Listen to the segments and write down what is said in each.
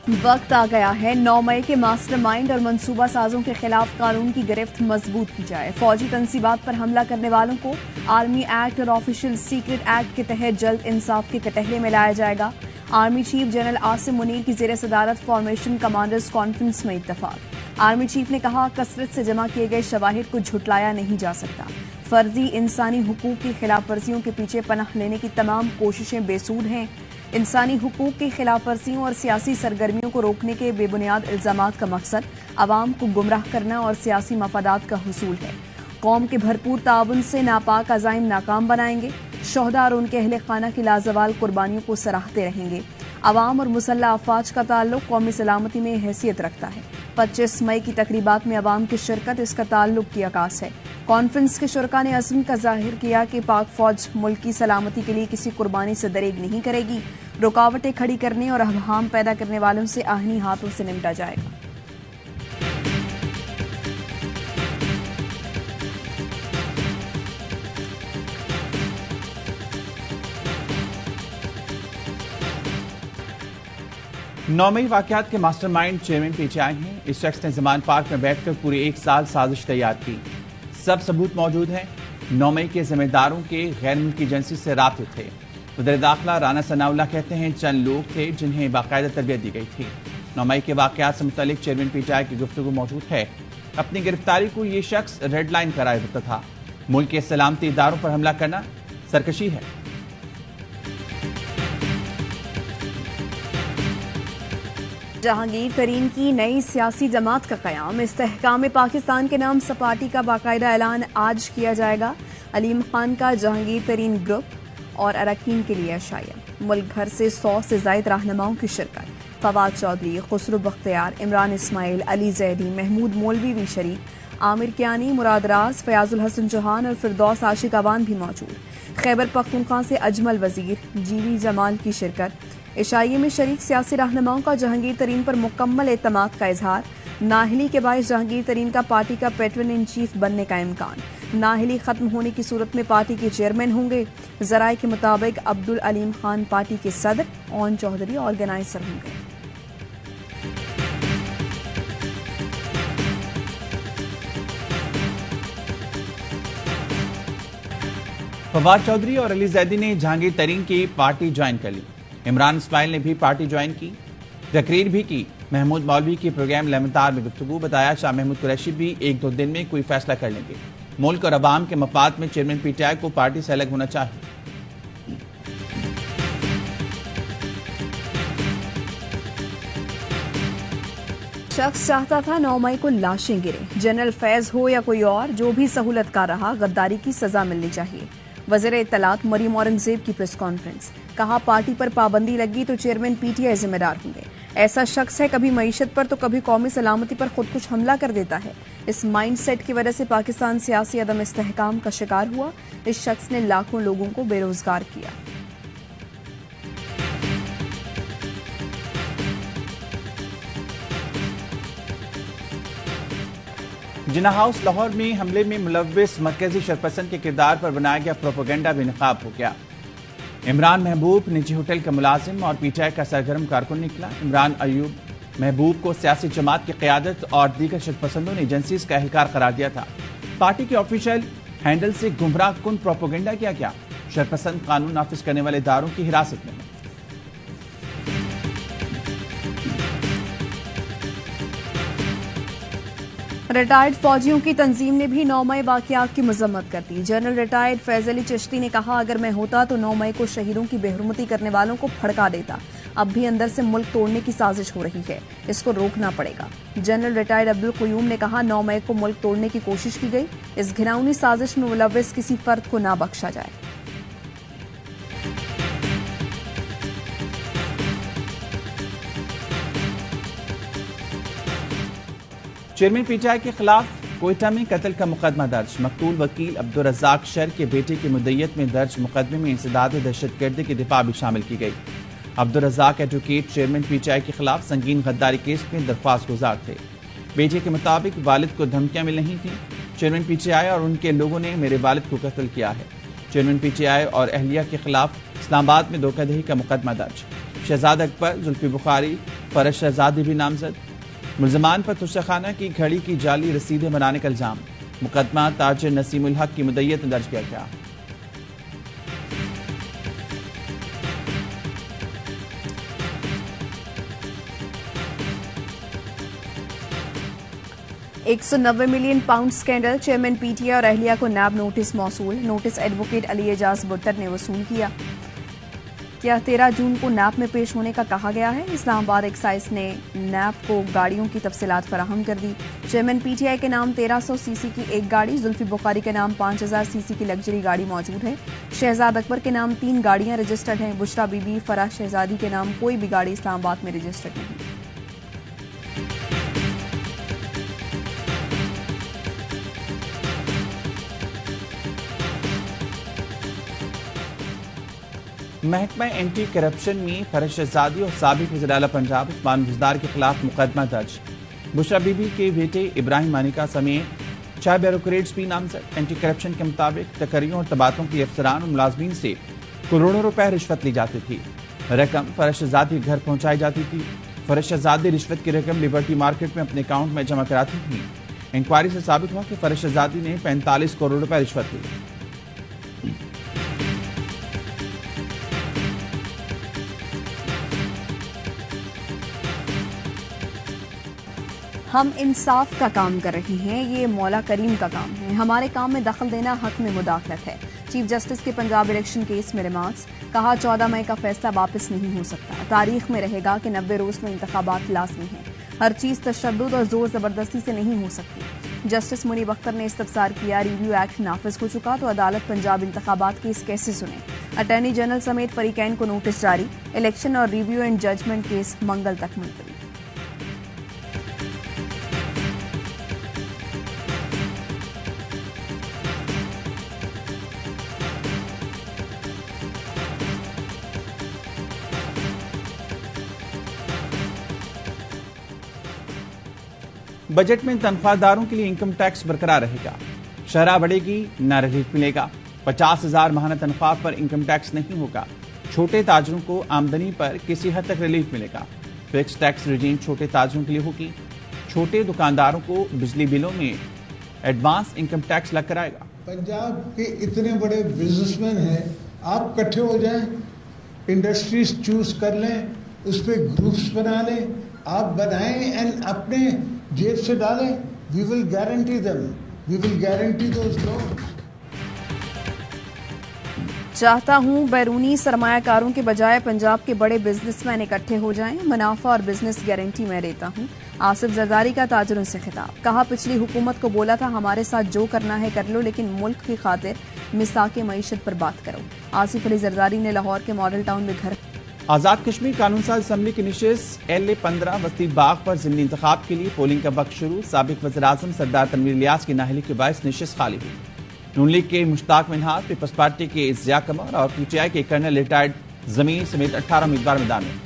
वक्त आ गया है 9 मई के मास्टरमाइंड और मंसूबा साजों के खिलाफ कानून की गिरफ्त मजबूत की जाए। फौजी तंसीबात पर हमला करने वालों को आर्मी एक्ट और ऑफिशियल सीक्रेट एक्ट के तहत जल्द इंसाफ के कटहरे में लाया जाएगा। Army chief general Asim Munir की जेर सदारत फॉर्मेशन कमांडर्स कॉन्फ्रेंस में इत्तफाक। आर्मी चीफ ने कहा, कसरत से जमा किए गए शवाहिद को झुटलाया नहीं जा सकता। फर्जी इंसानी हुकूक की खिलाफ वर्जियों के पीछे पनाह लेने की तमाम कोशिशें बेसूद हैं। इंसानी हुकूक की खिलाफ वर्जियों और सियासी सरगर्मियों को रोकने के बेबुनियाद इल्जामात का मकसद अवाम को गुमराह करना और सियासी मफादात का हुसूल है। कौम के भरपूर ताउन से नापाक अज़ाइम नाकाम बनाएंगे। शोहदा और उनके अहले खाना की लाजवाल कुर्बानियों को सराहते रहेंगे। अवाम और मुसल्लह अफवाज का ताल्लुक कौमी सलामती में हैसियत रखता है। 25 मई की तकरीबात में अवाम की शिरकत इसका ताल्लुक की अकास है। कॉन्फ्रेंस के शुरका ने अज़्म का जाहिर किया कि पाक फौज मुल्क की सलामती के लिए किसी कुर्बानी से दरेग नहीं करेगी। रुकावटें खड़ी करने और अबहाम पैदा करने वालों से आहनी हाथों से निपटा जाएगा। नौ मई वाकयात के मास्टरमाइंड चेयरमैन पीटीआई हैं। इस शख्स ने जमान पार्क में बैठकर पूरे 1 साल साजिश तैयार की। सब सबूत मौजूद हैं। 9 मई के जिम्मेदारों के गैर मुल्की एजेंसी से राब्ते थे। वज़ीर दाखिला राना सनाउल्लाह कहते हैं, चंद लोग थे जिन्हें बाकायदा तरबियत दी गई थी। 9 मई के वाकयात से मुतालिक चेयरमैन पीटीआई की गुफ्तगू मौजूद है। अपनी गिरफ्तारी को ये शख्स रेड लाइन करार देता था। मुल्क के सलामती इदारों पर हमला करना सरकशी है। जहांगीर तरीन की नई सियासी जमात का कयाम। इस्तेहकाम पाकिस्तान के नाम सपाटी का बाकायदा ऐलान आज किया जाएगा। अलीम खान का जहांगीर तरीन ग्रुप और अरकान के लिए अशाया। मुल्क भर से 100 से ज्यादा रहनुमाओं की शिरकत। फवाद चौधरी, खुसरो बख्तियार, इमरान इस्माइल, अली जैदी, महमूद मौलवी भी शरीक। आमिर कियानी, मुराद राज, फयाजुल हसन चौहान और फिरदौस आशिक अवान भी मौजूद। खैबर पख्तूनख्वा से अजमल वजीर, जीवी जमाल की शिरकत। इशाइये में शरीक सियासी रहनुमाओं का जहांगीर तरीन पर मुकम्मल एतमाद का इजहार। नाहली के बायस जहांगीर तरीन का पार्टी का पैट्रन इन चीफ बनने का इम्कान। नाहली खत्म होने की सूरत में पार्टी के चेयरमैन होंगे। जराये के मुताबिक अब्दुल अलीम खान पार्टी के सदर, ओन चौधरी ऑर्गेनाइजर होंगे। फवाद चौधरी और अली जैदी ने जहांगीर तरीन की पार्टी ज्वाइन कर ली। इमरान इस्माइल ने भी पार्टी ज्वाइन की, तकरीर भी की। महमूद मौलवी की प्रोग्राम लमतार में गुफ्तगू। बताया, शाह महमूद कुरैशी भी 1-2 दिन में कोई फैसला कर लेंगे। मुल्क और अवाम के मफाद में चेयरमैन पीटीआई को पार्टी से अलग होना चाहिए। शख्स चाहता था 9 मई को लाशें गिरे। जनरल फैज हो या कोई और, जो भी सहूलत का रहा, गद्दारी की सजा मिलनी चाहिए। वज़ीर इत्तलात मरीम औरंगजेब की प्रेस कॉन्फ्रेंस। कहा, पार्टी पर पाबंदी लगी तो चेयरमैन पीटीआई जिम्मेदार होंगे। ऐसा शख्स है कभी मईशत पर तो कभी कौमी सलामती पर खुद कुछ हमला कर देता है। इस माइंड सेट की वजह से पाकिस्तान सियासी अदम इस्तेहकाम का शिकार हुआ। इस शख्स ने लाखों लोगों को बेरोजगार किया। जिन्ना हाउस लाहौर में हमले में मुलव्विस मरकजी शरपसंद के किरदार पर बनाया गया प्रोपेगेंडा बेनकाब हो गया। इमरान महबूब निजी होटल का मुलाजिम और पीटीआई का सरगर्म कारकुन निकला। इमरान अयूब महबूब को सियासी जमात की क़यादत और दीगर शरपसंदों ने एजेंसीज का एहलकार करार दिया था। पार्टी के ऑफिशियल हैंडल से गुमराह कुन प्रोपेगेंडा किया गया। शरपसंद कानून नाफिज करने वाले इदारों की हिरासत में। रिटायर्ड फौजियों की तंजीम ने भी 9 मई वाकयात की मजम्मत कर दी। जनरल रिटायर्ड फैज अली चिश्ती ने कहा, अगर मैं होता तो 9 मई को शहीदों की बेहरमती करने वालों को फड़का देता। अब भी अंदर से मुल्क तोड़ने की साजिश हो रही है, इसको रोकना पड़ेगा। जनरल रिटायर्ड अब्दुल क़य्यूम ने कहा, 9 मई को मुल्क तोड़ने की कोशिश की गई। इस घिनौनी साजिश में मुलव्विस किसी फर्द को ना बख्शा जाए। चेयरमैन पीटीआई के खिलाफ कोयटा में कत्ल का मुकदमा दर्ज। मकतूल वकील अब्दुल रज़ाक शर के बेटे की मुद्दईयत में दर्ज मुकदमे में इंसदाद दहशतगर्दी की दिफा भी शामिल की गई। Abdul Razzaq advocate chairman PTI के खिलाफ संगीन गद्दारी केस में दरख्वास्त गुजार थे। बेटे के मुताबिक वालिद को धमकियां मिल रही थी। चेयरमैन पीटीआई और उनके लोगों ने मेरे वालिद को कत्ल किया है। चेयरमैन पीटीआई और अहलिया के खिलाफ इस्लामाबाद में धोखाधड़ी का मुकदमा दर्ज। शहजाद अकबर, जुल्फी बुखारी, फरश शहजादी भी नामजद। मुल्जमान पर तुशाखाना की घड़ी की जाली रसीदें बनाने का इल्जाम। मुकदमा ताजिर नसीमुल हक की मुद्दत में दर्ज किया गया। £190 मिलियन स्कैंडल, चेयरमैन पीटीआई और अहलिया को नैब नोटिस मौसूल। नोटिस एडवोकेट अली एजाज बुट्टर ने वसूल किया। क्या 13 जून को नैब में पेश होने का कहा गया है। इस्लामाबाद एक्साइज ने नैब को गाड़ियों की तफसीलात फराहम कर दी। चेयरमैन पीटीआई के नाम 1300 सीसी की एक गाड़ी, जुल्फी बुखारी के नाम 5000 सीसी की लग्जरी गाड़ी मौजूद है। शहजाद अकबर के नाम 3 गाड़ियां रजिस्टर्ड हैं। बुशरा बीबी, फराह शहजादी के नाम कोई भी गाड़ी इस्लामाबाद में रजिस्टर्ड नहीं। महकमा एंटी करप्शन में फरश शहजादी और साबिक वज़ीर-ए-आला पंजाब उस्मान बुज़दार के खिलाफ मुकदमा दर्ज। बुशरा बीबी के बेटे इब्राहिम मानिका समेत 4 ब्यूरोक्रेट्स भी नामजद। एंटी करप्शन के मुताबिक तकरियों और तबादलों के अफसरान और मुलाजमीन से करोड़ों रुपए रिश्वत ली जाती थी। रकम फरश शहजादी के घर पहुंचाई जाती थी। फरश शहजादी रिश्वत की रकम लिबर्टी मार्केट में अपने अकाउंट में जमा कराती थी। इंक्वायरी से साबित हुआ कि फरश शहजादी ने 45 करोड़ रुपए रिश्वत ली। हम इंसाफ का काम कर रहे हैं, ये मौला करीम का काम है। हमारे काम में दखल देना हक में मुदाखलत है। चीफ जस्टिस के पंजाब इलेक्शन केस में रिमार्क्स। कहा 14 मई का फैसला वापस नहीं हो सकता। तारीख में रहेगा कि 90 रोज में इंतखाबात लाजमी हैं। हर चीज तशद्दुद और जोर जबरदस्ती से नहीं हो सकती। जस्टिस मुनीब अख्तर ने इस्तफसार किया, रिव्यू एक्ट नाफिज हो चुका तो अदालत पंजाब इंतखाबात केस कैसे सुने। अटॉर्नी जनरल समेत फरीकैन को नोटिस जारी। इलेक्शन और रिव्यू एंड जजमेंट केस मंगल तक मुलतवी। बजट में तनख्वाहदारों के लिए इनकम टैक्स बरकरार रहेगा। शरह बढ़ेगी, न रिलीफ मिलेगा। 50,000 माहाना तनख्वाह पर इनकम टैक्स नहीं होगा। छोटे ताजरों को आमदनी पर किसी हद तक रिलीफ मिलेगा। फिक्स टैक्स रिजीम छोटे ताजरों के लिए होगी। छोटे दुकानदारों को बिजली बिलों में एडवांस इनकम टैक्स लग कर आएगा। पंजाब के इतने बड़े बिजनेसमैन हैं, आप इकट्ठे हो जाएं, इंडस्ट्रीज चूज कर लें, उस पर ग्रुप्स बना लें, आप बनाएं एंड अपने जेब से डालें। We will guarantee them, we will guarantee those लोग। चाहता हूं बैरूनी सरमायाकारों के बजाय पंजाब के बड़े बिजनेसमैन इकट्ठे हो जाएं। मुनाफा और बिजनेस गारंटी मैं देता हूं। आसिफ जरदारी का ताजरों से खिताब। कहा पिछली हुकूमत को बोला था हमारे साथ जो करना है कर लो, लेकिन मुल्क की खातिर मिसाके मईशत पर बात करो। आसिफ अली जरदारी ने लाहौर के मॉडल टाउन में घर। आजाद कश्मीर कानून साज असम्बली की नशिस्त LA-15 वस्ती बाग पर ज़िमनी इंतखाब के लिए पोलिंग का वक्त शुरू। साबिक वज़ीर आज़म सरदार तनवीर इलियास की नाअहली के बायस नशिस्त खाली हुई। नून लीग के मुश्ताक मिनहाज, पीपल्स पार्टी के ज़िया कमर और PTI के कर्नल रिटायर्ड जमीर समेत 18 उम्मीदवार मैदान में।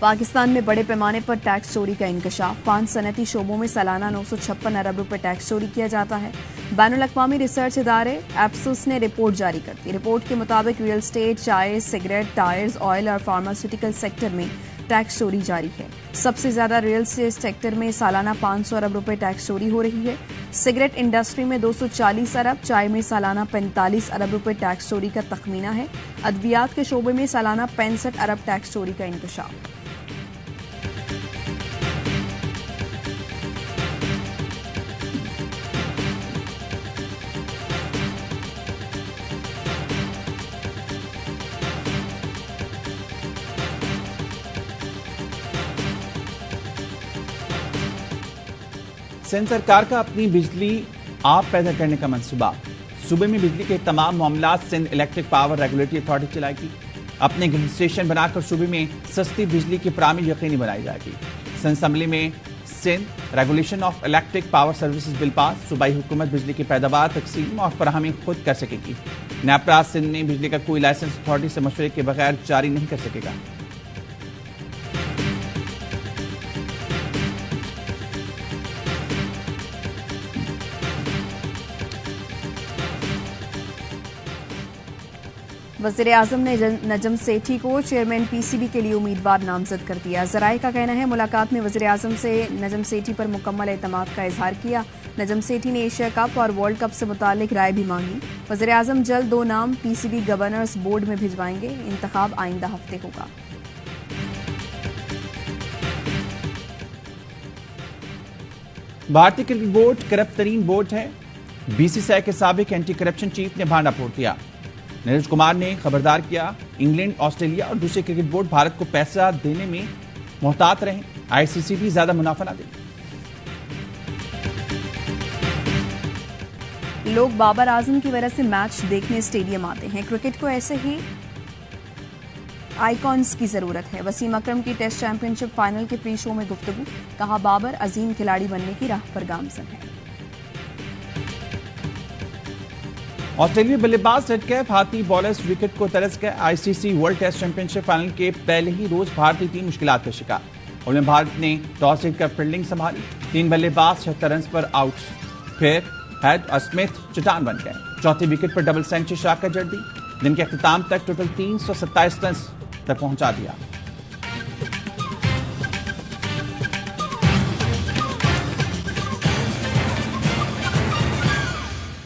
पाकिस्तान में बड़े पैमाने पर टैक्स चोरी का इंकशाफ। 5 सनती शोबों में सालाना 956 अरब रुपए टैक्स चोरी किया जाता है। बैनुल-अक़वामी रिसर्च इदारे एप्सोस ने रिपोर्ट जारी कर दी। रिपोर्ट के मुताबिक रियल एस्टेट, चाय, सिगरेट, टायर्स, ऑयल और फार्मास्यूटिकल सेक्टर में टैक्स चोरी जारी है। सबसे ज्यादा रियल एस्टेट सेक्टर में सालाना 500 अरब रुपए टैक्स चोरी हो रही है। सिगरेट इंडस्ट्री में 240 अरब, चाय में सालाना 45 अरब रुपए टैक्स चोरी का तखमीना है। अद्वियात के शोबे में सालाना 65 अरब टैक्स चोरी का इंकशाफ। सिंध सरकार का अपनी बिजली आप पैदा करने का मंसूबा। सूबे में बिजली के तमाम मामला Sindh electric power regulatory authority चलाएगी। अपने ग्रिड स्टेशन बनाकर सूबे में सस्ती बिजली की फराहमी यकीनी बनाई जाएगी। सिंध असम्बली में Sindh regulation of electric power services bill pass. सूबाई हुकूमत बिजली की पैदावार, तकसीम और फराहमी खुद कर सकेगी। नेपरा सिंध ने बिजली का कोई लाइसेंस अथॉरिटी से मशवरे के बगैर जारी नहीं कर सकेगा। वज़ीर आज़म ने नजम सेठी को चेयरमैन पीसीबी के लिए उम्मीदवार नामजद कर दिया। ज़राए का कहना है मुलाकात में वज़ीर आज़म से नजम सेठी पर मुकम्मल एतमाद का इजहार किया। नजम सेठी ने एशिया कप और वर्ल्ड कप से मुतालिक राय भी मांगी। वज़ीर आज़म जल्द 2 नाम पीसीबी गवर्नर्स बोर्ड में भिजवाएंगे। इंतखाब आइंदा हफ्ते होगा। भारतीय क्रिकेट बोर्ड करप्ट तरीन बोर्ड है। बीसीसीआई के साबिक एंटी करप्शन चीफ ने भांडा फोड़ दिया। नीरज कुमार ने खबरदार किया, इंग्लैंड, ऑस्ट्रेलिया और दूसरे क्रिकेट बोर्ड भारत को पैसा देने में मोहतात रहें, आईसीसी भी ज्यादा मुनाफा ना दे। लोग बाबर आजम की वजह से मैच देखने स्टेडियम आते हैं। क्रिकेट को ऐसे ही आइकॉन्स की जरूरत है। वसीम अकरम की टेस्ट चैंपियनशिप फाइनल के प्री शो में गुफ्तगू, कहा बाबर अजीम खिलाड़ी बनने की राह पर गामजन है। ऑस्ट्रेलियाई बल्लेबाज सेट गए, भारतीय बॉलर्स विकेट को तरस गए। ICC world test championship final के पहले ही रोज भारतीय टीम मुश्किलात का शिकार। ओवल में भारत ने टॉस जीतकर फील्डिंग संभाली। 3 बल्लेबाज 76 रन पर आउट। फिर हेड और स्मिथ चट्टान बन गए। चौथी विकेट पर डबल सेंचुरी शाका जड़ दी। दिन के अख्ताम तक टोटल 327 रन तक पहुंचा दिया।